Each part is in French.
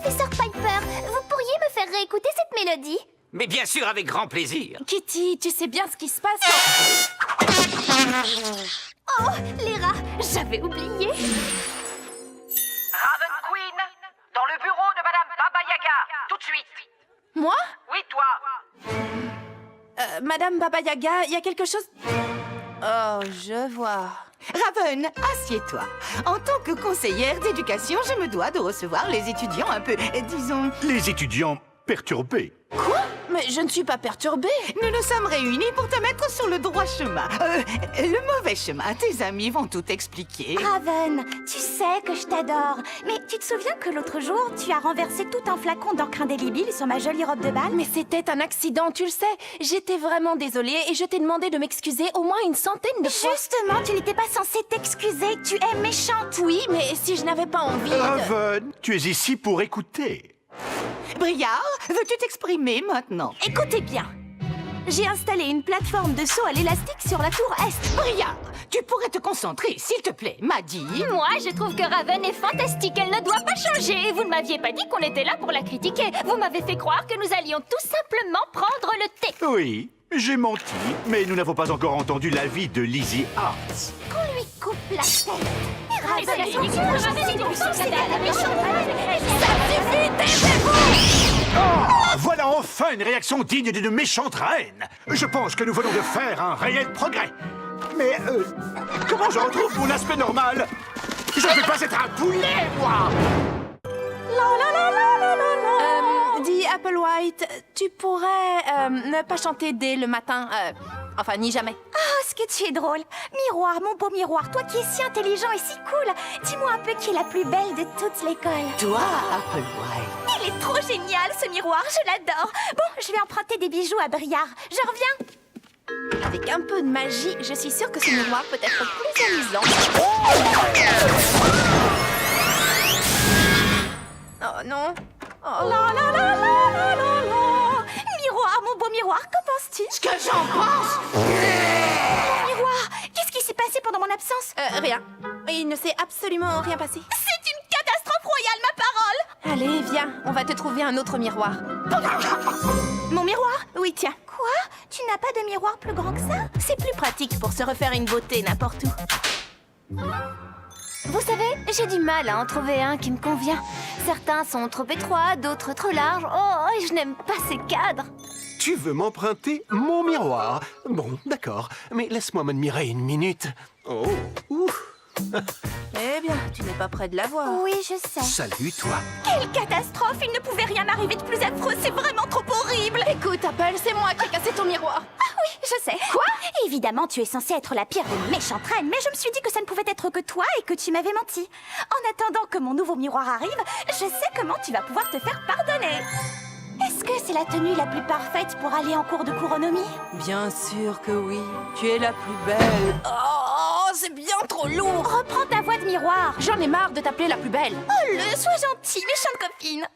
Professeur Piper, vous pourriez me faire réécouter cette mélodie? Mais bien sûr, avec grand plaisir. Kitty, tu sais bien ce qui se passe Oh, les rats, j'avais oublié. Raven Queen, dans le bureau de Madame Baba Yaga, tout de suite. Moi Oui, toi. Madame Baba Yaga, il y a quelque chose... Oh, je vois. Raven, assieds-toi. En tant que conseillère d'éducation, je me dois de recevoir les étudiants un peu, disons... Les étudiants perturbés. Quoi? Mais je ne suis pas perturbée. Nous nous sommes réunis pour te mettre sur le droit chemin. Le mauvais chemin, tes amis vont tout expliquer. Raven, tu sais que je t'adore. Mais tu te souviens que l'autre jour, tu as renversé tout un flacon d'encre indélébile sur ma jolie robe de bal? Mais c'était un accident, tu le sais. J'étais vraiment désolée et je t'ai demandé de m'excuser au moins une centaine de fois. Justement, tu n'étais pas censée t'excuser. Tu es méchante. Oui, mais si je n'avais pas envie de... Raven, tu es ici pour écouter. Briard, veux-tu t'exprimer maintenant? Écoutez bien. J'ai installé une plateforme de saut à l'élastique sur la tour Est. Briard, tu pourrais te concentrer, s'il te plaît, Maddie. Moi, je trouve que Raven est fantastique. Elle ne doit pas changer. Vous ne m'aviez pas dit qu'on était là pour la critiquer. Vous m'avez fait croire que nous allions tout simplement prendre le thé. Oui, j'ai menti, mais nous n'avons pas encore entendu l'avis de Lizzie Arts. Qu'on lui coupe la tête. Raven, ça la suffit, Voilà enfin une réaction digne d'une méchante reine. Je pense que nous venons de faire un réel progrès. Mais, comment je retrouve mon aspect normal? Je ne peux pas être un poulet, moi! Dis Applewhite, tu pourrais ne pas chanter dès le matin, enfin ni jamais. Oh, ce que tu es drôle. Miroir, mon beau miroir, toi qui es si intelligent et si cool. Dis-moi un peu qui est la plus belle de toute l'école. Toi, Applewhite. Il est trop génial, ce miroir, je l'adore. Bon, je vais emprunter des bijoux à Briard. Je reviens. Avec un peu de magie, je suis sûre que ce miroir peut être plus amusant. Oh non. Oh La la la la la la la. Miroir, mon beau miroir, qu'en penses-tu? Ce que j'en pense? Miroir, qu'est-ce qui s'est passé pendant mon absence? Rien. Il ne s'est absolument rien passé. C'est une catastrophe royale, ma parole. Allez, viens, on va te trouver un autre miroir. Mon miroir? Oui, tiens. Quoi? Tu n'as pas de miroir plus grand que ça? C'est plus pratique pour se refaire une beauté n'importe où. Vous savez, j'ai du mal à en trouver un qui me convient. Certains sont trop étroits, d'autres trop larges. Oh, et je n'aime pas ces cadres. Tu veux m'emprunter mon miroir? Bon, d'accord, mais laisse-moi m'admirer une minute. Oh, ouf. Eh bien, tu n'es pas près de la voir. Oui, je sais. Salut, toi. Quelle catastrophe! Il ne pouvait rien m'arriver de plus affreux. C'est vraiment trop horrible. Écoute, Apple, c'est moi qui ai cassé ton miroir. Ah oui, je sais. Quoi? Évidemment, tu es censée être la pire des méchantes reines, mais je me suis dit que ça ne pouvait être que toi et que tu m'avais menti. En attendant que mon nouveau miroir arrive, je sais comment tu vas pouvoir te faire pardonner. Est-ce que c'est la tenue la plus parfaite pour aller en cours de couronnomie? Bien sûr que oui. Tu es la plus belle. Oh, c'est bien trop lourd. Reprends ta voix de miroir. J'en ai marre de t'appeler la plus belle. Oh, sois gentille, méchante copine.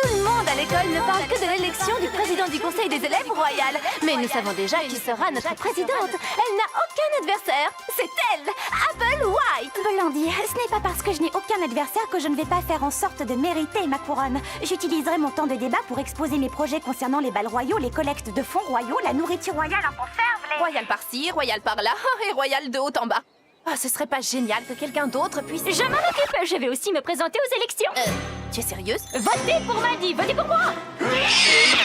Tout le monde à l'école ne parle que de l'élection du président du conseil des élèves royal. Mais nous savons déjà qui sera notre présidente. Elle n'a aucun adversaire. C'est elle, Applewhite. Blondie, ce n'est pas parce que je n'ai aucun adversaire que je ne vais pas faire en sorte de mériter ma couronne. J'utiliserai mon temps de débat pour exposer mes projets concernant les bals royaux, les collectes de fonds royaux, la nourriture royale en conserve, les... Royal par-ci, royal par-là, et royal de haut en bas. Oh, ce serait pas génial que quelqu'un d'autre puisse... Je m'en occupe, je vais aussi me présenter aux élections. Tu es sérieuse? Votez pour Maddie, votez pour moi.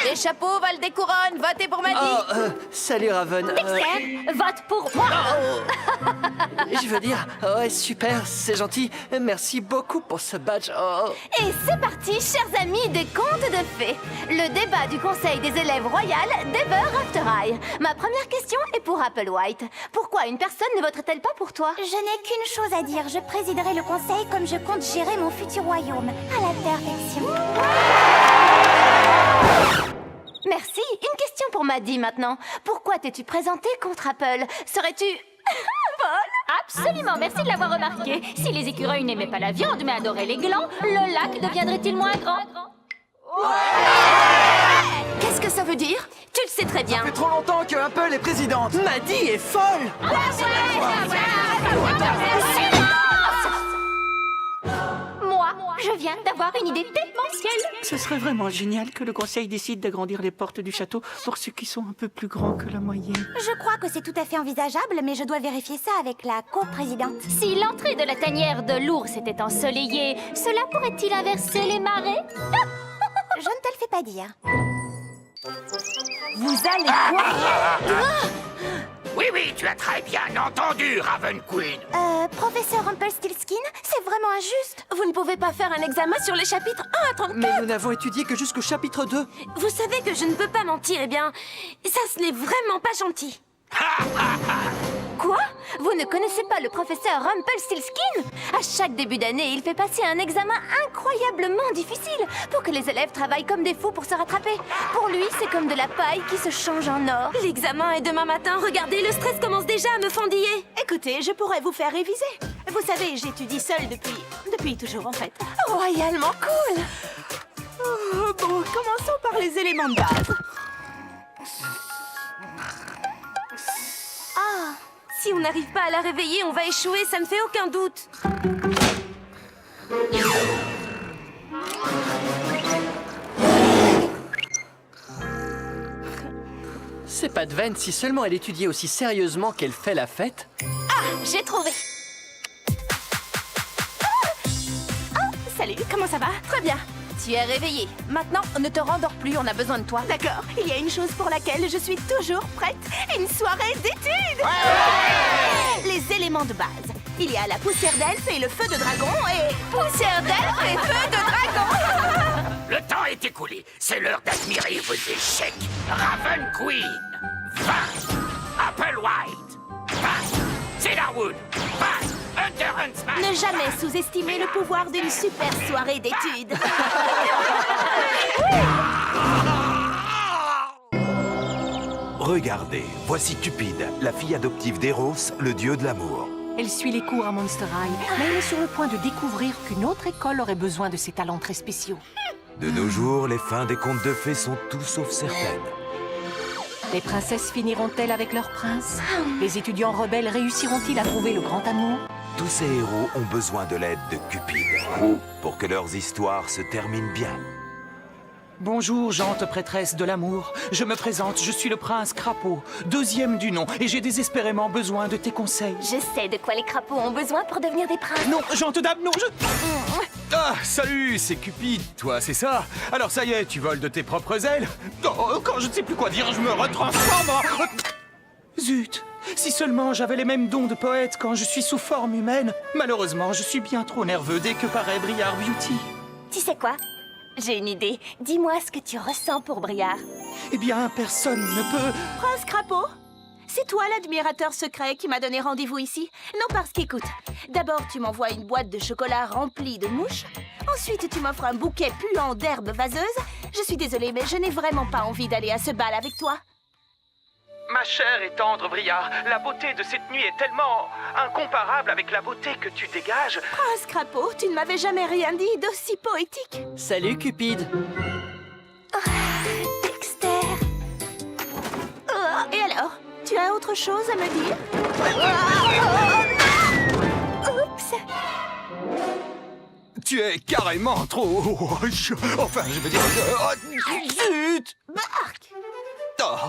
Les chapeaux valent des couronnes, votez pour Maddie. Oh, salut Raven. Dexter, vote pour moi. Je veux dire, ouais, super, c'est gentil. Merci beaucoup pour ce badge. Oh. Et c'est parti, chers amis des contes de fées. Le débat du conseil des élèves royales d'Ever After High. Ma première question est pour Applewhite. Pourquoi une personne ne voterait-elle pas pour toi? Je n'ai qu'une chose à dire. Je présiderai le conseil comme je compte gérer mon futur royaume. À la perfection. Merci. Une question pour Maddie maintenant. Pourquoi t'es-tu présentée contre Apple? Serais-tu... Vol? Absolument, merci de l'avoir remarqué. Si les écureuils n'aimaient pas la viande mais adoraient les glands, le lac deviendrait-il moins grand? Qu'est-ce que ça veut dire? Tu le sais très bien. Ça fait trop longtemps que Apple est présidente. Maddie est folle. Moi, Je viens d'avoir une idée démentielle. Ce serait vraiment génial que le conseil décide d'agrandir les portes du château pour ceux qui sont un peu plus grands que la moyenne. Je crois que c'est tout à fait envisageable, mais je dois vérifier ça avec la coprésidente. Si l'entrée de la tanière de l'ours était ensoleillée, cela pourrait-il inverser les marées? Je ne te le fais pas dire. Vous allez quoi? Oui, tu as très bien entendu, Raven Queen. Professeur Rumpelstiltskin, c'est vraiment injuste. Vous ne pouvez pas faire un examen sur les chapitres 1 à 34. Mais nous n'avons étudié que jusqu'au chapitre 2. Vous savez que je ne peux pas mentir, eh bien, ça ce n'est vraiment pas gentil. Quoi? Vous ne connaissez pas le professeur Rumpelstiltskin? À chaque début d'année, il fait passer un examen incroyablement difficile pour que les élèves travaillent comme des fous pour se rattraper. Pour lui, c'est comme de la paille qui se change en or. L'examen est demain matin, regardez, le stress commence déjà à me fendiller. Écoutez, je pourrais vous faire réviser. Vous savez, j'étudie seule depuis toujours en fait. Royalement cool. Bon, commençons par les éléments de base. Si on n'arrive pas à la réveiller, on va échouer, ça ne fait aucun doute. C'est pas de veine si seulement elle étudiait aussi sérieusement qu'elle fait la fête. J'ai trouvé. Salut, comment ça va? Très bien. Tu es réveillée. Maintenant, ne te rendors plus, on a besoin de toi. D'accord, il y a une chose pour laquelle je suis toujours prête. Une soirée d'études. Les éléments de base. Il y a la poussière d'elfe et le feu de dragon et... Poussière d'elfe et feu de dragon. Le temps est écoulé. C'est l'heure d'admirer vos échecs. Raven Queen, 20. Applewhite, 20. Cedarwood, 20. Hunter Huntsman. Ne jamais sous-estimer le pouvoir d'une super soirée d'études. Regardez, voici Cupide, la fille adoptive d'Eros, le dieu de l'amour. Elle suit les cours à Monster High, mais elle est sur le point de découvrir qu'une autre école aurait besoin de ses talents très spéciaux. De nos jours, les fins des contes de fées sont tout sauf certaines. Les princesses finiront-elles avec leur prince? Les étudiants rebelles réussiront-ils à trouver le grand amour? Tous ces héros ont besoin de l'aide de Cupide pour que leurs histoires se terminent bien. Bonjour, gente prêtresse de l'amour. Je me présente, je suis le prince Crapaud, 2e du nom, et j'ai désespérément besoin de tes conseils. Je sais de quoi les crapauds ont besoin pour devenir des princes. Non, gente dame, non, je... Ah, salut, c'est Cupide, toi, c'est ça? Alors ça y est, tu voles de tes propres ailes? Oh, quand je ne sais plus quoi dire, je me retransforme en... Zut! Si seulement j'avais les mêmes dons de poète quand je suis sous forme humaine. Malheureusement, je suis bien trop nerveux dès que paraît Briar Beauty. Tu sais quoi? J'ai une idée. Dis-moi ce que tu ressens pour Briar. Eh bien, personne ne peut... Prince Crapaud, c'est toi l'admirateur secret qui m'a donné rendez-vous ici? Non, parce qu'écoute, d'abord tu m'envoies une boîte de chocolat remplie de mouches. Ensuite, tu m'offres un bouquet puant d'herbes vaseuses. Je suis désolée, mais je n'ai vraiment pas envie d'aller à ce bal avec toi. Ma chère et tendre Briar, la beauté de cette nuit est tellement incomparable avec la beauté que tu dégages. Prince Crapaud, tu ne m'avais jamais rien dit d'aussi poétique. Salut Cupide. Dexter. Et alors, tu as autre chose à me dire? Oups. Tu es carrément trop... Enfin, je veux dire... Zut! Marc. Oh.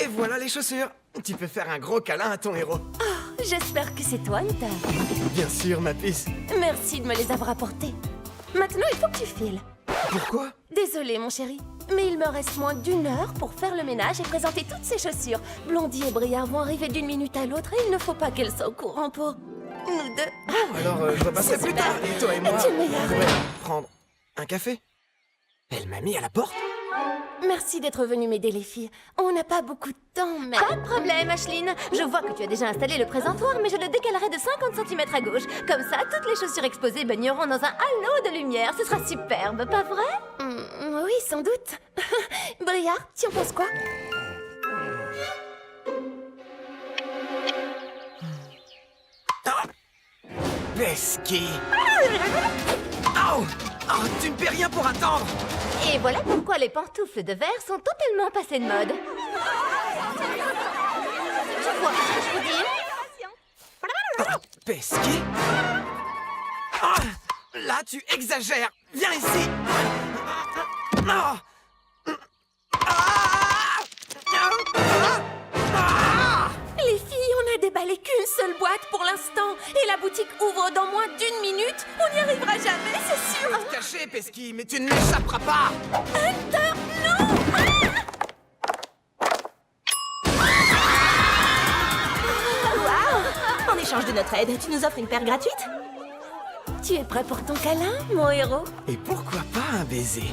Et voilà les chaussures. Tu peux faire un gros câlin à ton héros. Oh, j'espère que c'est toi, Nita. Bien sûr, ma puce. Merci de me les avoir apportés. Maintenant, il faut que tu files. Pourquoi? Désolée, mon chéri, mais il me reste moins d'1 heure pour faire le ménage et présenter toutes ces chaussures. Blondie et Briar vont arriver d'une minute à l'autre et il ne faut pas qu'elles soient au courant pour nous deux. Alors, je repasserai plus tard. Et toi et moi, Tu es meilleur. on pourrait prendre un café. Elle m'a mis à la porte. Merci d'être venu m'aider, les filles. On n'a pas beaucoup de temps, mais... Pas de problème, Ashline. Je vois que tu as déjà installé le présentoir, mais je le décalerai de 50 cm à gauche. Comme ça, toutes les chaussures exposées baigneront dans un halo de lumière. Ce sera superbe, pas vrai? Oui, sans doute. Briar, tu en penses quoi? Pesky. Oh, tu ne paies rien pour attendre. Et voilà pourquoi les pantoufles de verre sont totalement passées de mode. Tu vois ce que je veux dire? Pesky? Ah, là, tu exagères. Viens ici. Ah. Les filles, on a déballé qu'une seule boîte pour l'instant. Et la boutique ouvre dans moins d'1 minute. On n'y arrivera jamais, c'est sûr. Te cacher, Pesky, mais tu ne m'échapperas pas. Hunter, non! Waouh! En échange de notre aide, tu nous offres une paire gratuite? Tu es prêt pour ton câlin, mon héros? Et pourquoi pas un baiser?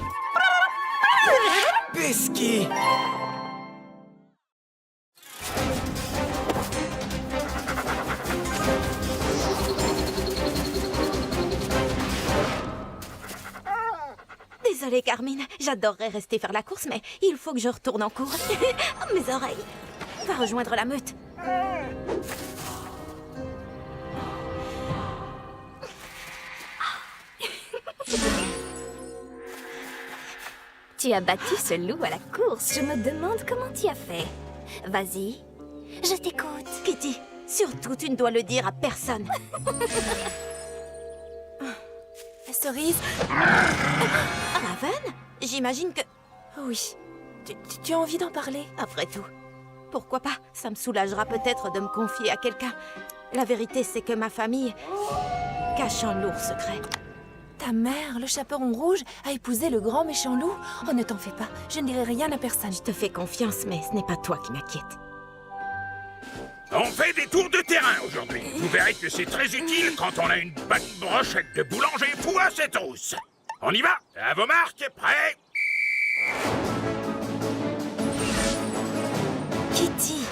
Pesky! Désolée, Carmine. J'adorerais rester faire la course, mais il faut que je retourne en cours. Mes oreilles. Va rejoindre la meute. Tu as battu ce loup à la course. Je me demande comment tu as fait. Vas-y, je t'écoute. Kitty, surtout tu ne dois le dire à personne. Cerise. Raven? J'imagine que... Oui. Tu as envie d'en parler? Après tout. Pourquoi pas? Ça me soulagera peut-être de me confier à quelqu'un. La vérité, c'est que ma famille cache un lourd secret. Ta mère, le chaperon rouge, a épousé le grand méchant loup? Oh, ne t'en fais pas. Je ne dirai rien à personne. Je te fais confiance, mais ce n'est pas toi qui m'inquiète. On fait des tours de terrain aujourd'hui. Vous verrez que c'est très utile quand on a une bonne brochette de boulanger pour à cette hausse. On y va? À vos marques, prêts? Kitty.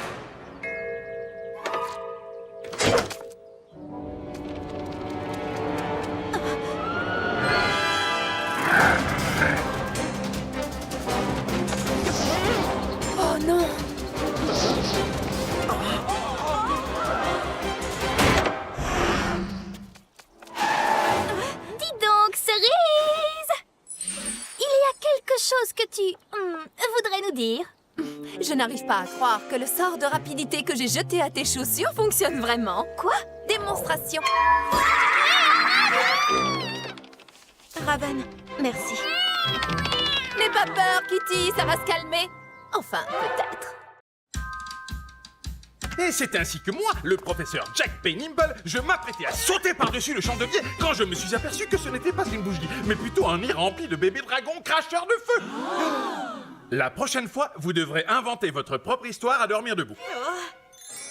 Oh non. Dis donc, Cerise! Il y a quelque chose que tu voudrais nous dire? Je n'arrive pas à croire que le sort de rapidité que j'ai jeté à tes chaussures fonctionne vraiment. Quoi? Démonstration. Raven, merci. N'aie pas peur, Kitty, ça va se calmer. Enfin, peut-être. Et c'est ainsi que moi, le professeur Jack Peynimble, je m'apprêtais à sauter par-dessus le champ de biais quand je me suis aperçu que ce n'était pas une bougie, mais plutôt un nid rempli de bébés dragons cracheurs de feu. La prochaine fois, vous devrez inventer votre propre histoire à dormir debout.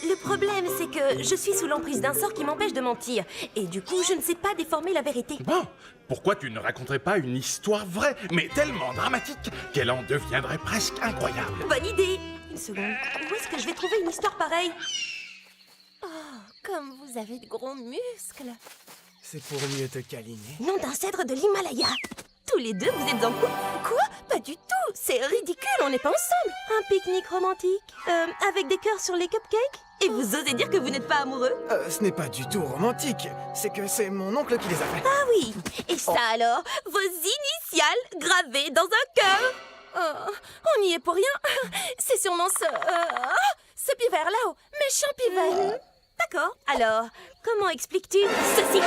Le problème, c'est que je suis sous l'emprise d'un sort qui m'empêche de mentir. Et du coup, je ne sais pas déformer la vérité. Bon, pourquoi tu ne raconterais pas une histoire vraie, mais tellement dramatique qu'elle en deviendrait presque incroyable? Bonne idée. Une seconde. Où est-ce que je vais trouver une histoire pareille? Oh, comme vous avez de gros muscles. C'est pour mieux te câliner. Nom d'un cèdre de l'Himalaya. Tous les deux, vous êtes en couple? Quoi? Pas du tout. C'est ridicule, on n'est pas ensemble. Un pique-nique romantique, avec des cœurs sur les cupcakes? Et vous osez dire que vous n'êtes pas amoureux? Ce n'est pas du tout romantique. C'est que c'est mon oncle qui les a fait. Ah oui. Et ça alors? Vos initiales gravées dans un cœur? On n'y est pour rien. C'est sûrement ce pivert là-haut. Méchant pivert. D'accord. Alors, comment expliques-tu ceci?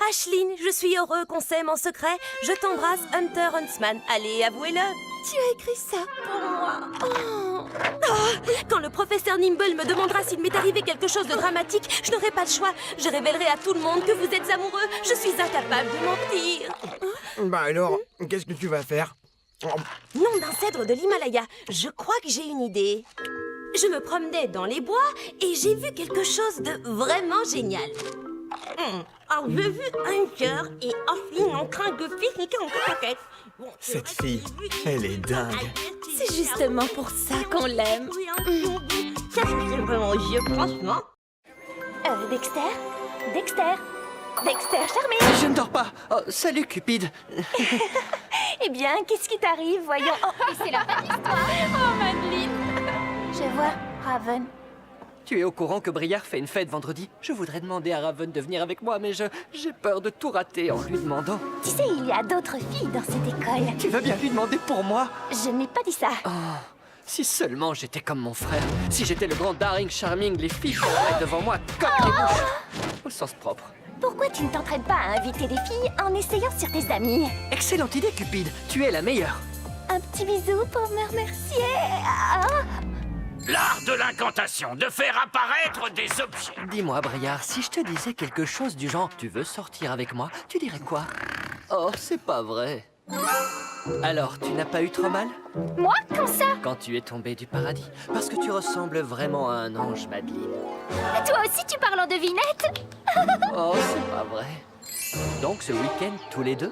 Ashline, je suis heureux qu'on s'aime en secret. Je t'embrasse, Hunter Huntsman. Allez, avouez-le. Tu as écrit ça pour moi. Quand le professeur Nimble me demandera s'il m'est arrivé quelque chose de dramatique, je n'aurai pas le choix. Je révélerai à tout le monde que vous êtes amoureux. Je suis incapable de mentir. Bah alors, qu'est-ce que tu vas faire? Nom d'un cèdre de l'Himalaya. Je crois que j'ai une idée. Je me promenais dans les bois et j'ai vu quelque chose de vraiment génial. Alors, j'ai vu un cœur et Ashline en train de pique-niquer en coquette. Bon, Cette fille, elle est dingue. c'est justement pour ça qu'on l'aime. Qu'est-ce que c'est vraiment vieux, franchement? Dexter, charmé. Je ne dors pas. Oh, salut, Cupide. Eh bien, qu'est-ce qui t'arrive, voyons? Oh, c'est la fin de l'histoire. Oh, Madeleine. Je vois, Raven. Tu es au courant que Briard fait une fête vendredi? Je voudrais demander à Raven de venir avec moi, mais j'ai peur de tout rater en lui demandant. Tu sais, il y a d'autres filles dans cette école. Tu vas bien lui demander pour moi? Je n'ai pas dit ça. Oh, Si seulement j'étais comme mon frère. Si j'étais le grand Daring Charming, les filles seraient devant moi comme les mouches. Au sens propre. Pourquoi tu ne t'entraînes pas à inviter des filles en essayant sur tes amis? Excellente idée, Cupide. Tu es la meilleure. Un petit bisou pour me remercier. Ah. L'art de l'incantation, de faire apparaître des objets. Dis-moi, Briard, si je te disais quelque chose du genre « Tu veux sortir avec moi ?» Tu dirais quoi? Oh, c'est pas vrai. Alors, tu n'as pas eu trop mal? Moi? Quand ça? Quand tu es tombé du paradis. Parce que tu ressembles vraiment à un ange, Madeleine. Toi aussi, tu parles en devinette? Oh, c'est pas vrai. Donc, ce week-end, tous les deux?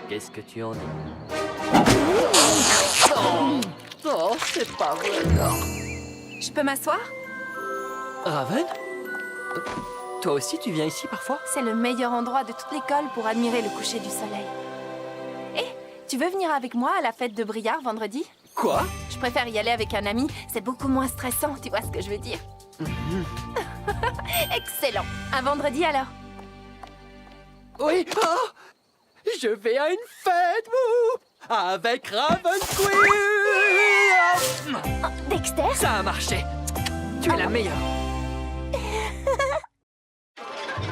Qu'est-ce que tu en dis? Oh, c'est pas vrai. Je peux m'asseoir? Raven? Toi aussi, tu viens ici parfois? C'est le meilleur endroit de toute l'école pour admirer le coucher du soleil. Hé, tu veux venir avec moi à la fête de Briard vendredi? Quoi? Je préfère y aller avec un ami, c'est beaucoup moins stressant, tu vois ce que je veux dire. Excellent. À vendredi alors. Oui. Oh, je vais à une fête, avec Raven Queen. Dexter? Ça a marché. Tu es la meilleure.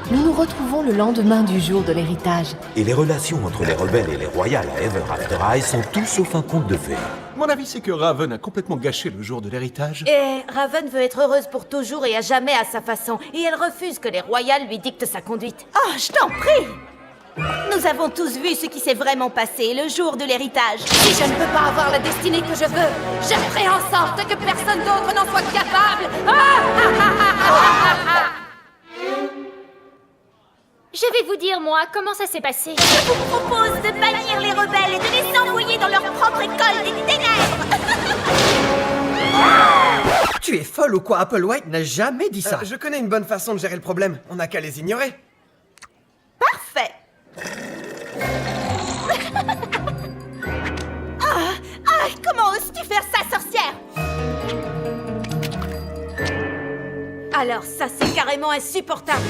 Nous nous retrouvons le lendemain du jour de l'héritage. Et les relations entre les rebelles et les royales à Ever After High sont tout sauf un conte de fées. Mon avis, c'est que Raven a complètement gâché le jour de l'héritage. Et Raven veut être heureuse pour toujours et à jamais à sa façon. Et elle refuse que les royales lui dictent sa conduite. Oh, je t'en prie! Nous avons tous vu ce qui s'est vraiment passé le jour de l'héritage. Si je ne peux pas avoir la destinée que je veux, je ferai en sorte que personne d'autre n'en soit capable. Je vais vous dire, moi, comment ça s'est passé. Je vous propose de bannir les rebelles et de les envoyer dans leur propre école des ténèbres. Tu es folle ou quoi? Applewhite n'a jamais dit ça. Je connais une bonne façon de gérer le problème. On n'a qu'à les ignorer. Parfait. Comment oses-tu faire ça, sorcière? Alors ça, c'est carrément insupportable.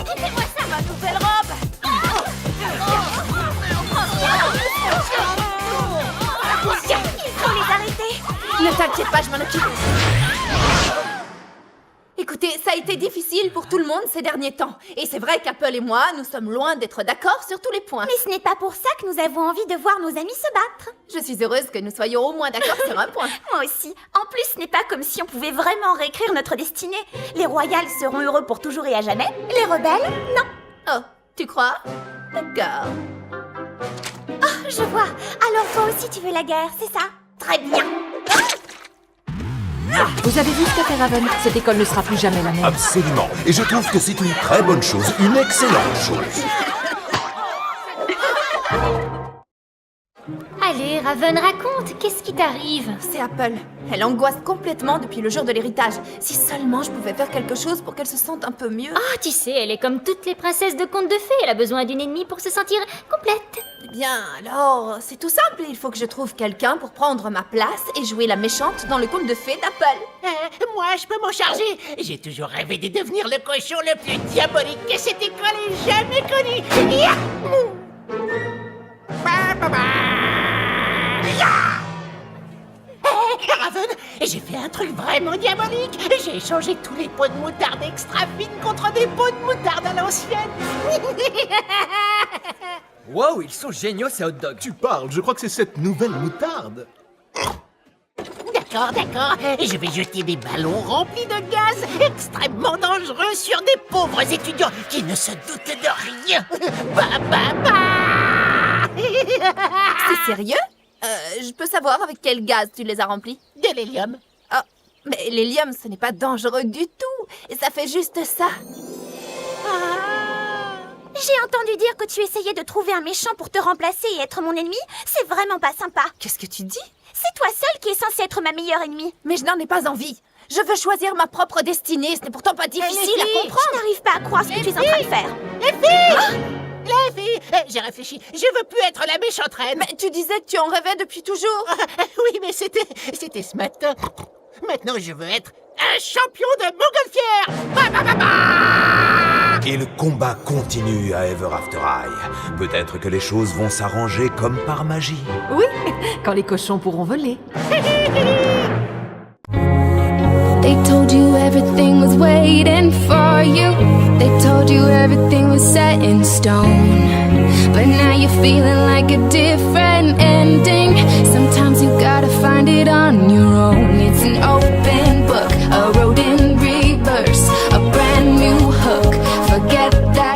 Mettez-moi ça, ma nouvelle robe. Il faut les arrêter. Ne t'inquiète pas, je m'en occupe. Écoutez, ça a été difficile pour tout le monde ces derniers temps. Et c'est vrai qu'Apple et moi, nous sommes loin d'être d'accord sur tous les points. Mais ce n'est pas pour ça que nous avons envie de voir nos amis se battre. Je suis heureuse que nous soyons au moins d'accord sur un point. Moi aussi. En plus, ce n'est pas comme si on pouvait vraiment réécrire notre destinée. Les royales seront heureux pour toujours et à jamais. Les rebelles, non. Oh, tu crois? D'accord. Oh, je vois. Alors toi aussi tu veux la guerre, c'est ça? Très bien. Vous avez vu ce qu'a fait Raven? Cette école ne sera plus jamais la même. Absolument. Et je trouve que c'est une très bonne chose, une excellente chose. Allez, Raven, raconte, qu'est-ce qui t'arrive? C'est Apple. Elle angoisse complètement depuis le jour de l'héritage. Si seulement je pouvais faire quelque chose pour qu'elle se sente un peu mieux. Oh, tu sais, elle est comme toutes les princesses de contes de fées. Elle a besoin d'une ennemie pour se sentir complète. Eh bien, alors, c'est tout simple. Il faut que je trouve quelqu'un pour prendre ma place et jouer la méchante dans le conte de fées d'Apple. Moi, je peux m'en charger. J'ai toujours rêvé de devenir le cochon le plus diabolique que cette école ait jamais connu. Raven, j'ai fait un truc vraiment diabolique. J'ai échangé tous les pots de moutarde extra fines contre des pots de moutarde à l'ancienne. Wow, ils sont géniaux ces hot dogs. Tu parles, je crois que c'est cette nouvelle moutarde. D'accord, d'accord. Je vais jeter des ballons remplis de gaz extrêmement dangereux sur des pauvres étudiants qui ne se doutent de rien. Bah, bah, bah. C'est sérieux? Je peux savoir avec quel gaz tu les as remplis? De l'hélium. Oh, mais l'hélium, ce n'est pas dangereux du tout. Et ça fait juste ça. J'ai entendu dire que tu essayais de trouver un méchant pour te remplacer et être mon ennemi. C'est vraiment pas sympa. Qu'est-ce que tu dis? C'est toi seule qui est censée être ma meilleure ennemie. Mais je n'en ai pas envie. Je veux choisir ma propre destinée. Ce n'est pourtant pas difficile à comprendre. Je n'arrive pas à croire ce que tu es en train de faire. Les filles! Les filles! J'ai réfléchi. Je veux plus être la méchante reine. Mais tu disais que tu en rêvais depuis toujours. Oui, mais c'était ce matin. Maintenant, je veux être un champion de montgolfière. Bah, bah, bah, bah. Et le combat continue à Ever After High. Peut-être que les choses vont s'arranger comme par magie. Oui, quand les cochons pourront voler. They told you everything was waiting for you. They told you everything was set in stone. But now you're feeling like a different ending. Sometimes you gotta find it on your own. It's an open